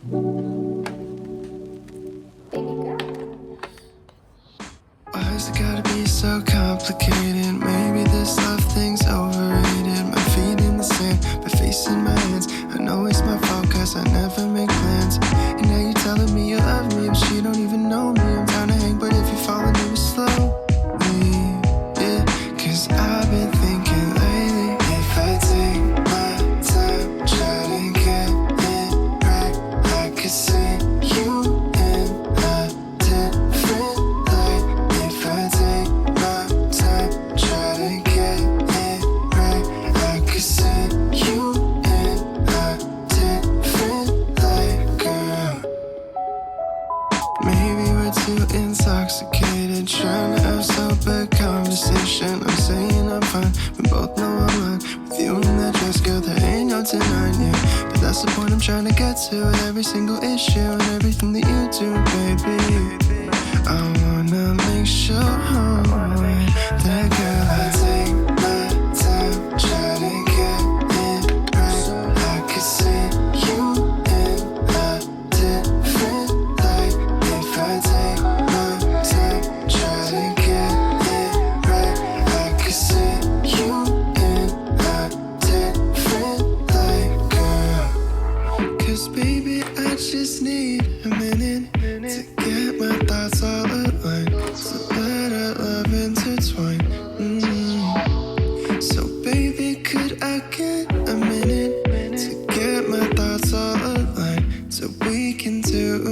Why's it gotta be so complicated? Maybe this love thing's overrated. My feet in the sand, my face in my hands. I know it's my fault cause I never make plans. And now you're telling me you love me, but she don't even know me. I'm down to hang, but if you're falling in it slowly, yeah. Cause I've been thinking lately, if I take my time, try to get it right, I could see you in a different light. If I take my time, try to get it right, I could see you in a different light, girl. Maybe we're too intoxicated, trying to have sober conversation. I'm saying I'm fine, we both know I'm lying. With you in that dress, girl, there ain't no denying, yeah. But that's the point I'm trying to get to with every single issue and everything that you do, baby. I wanna make sure that, girl, I take my time, try to get it right. I could see you in a different light. If I take my time, try to get it right, I could see you in a different light, girl. Cause baby, I just need a minute to get my thoughts all aligned, so let our love intertwine. So baby, could I get a minute to get my thoughts all aligned, so we can do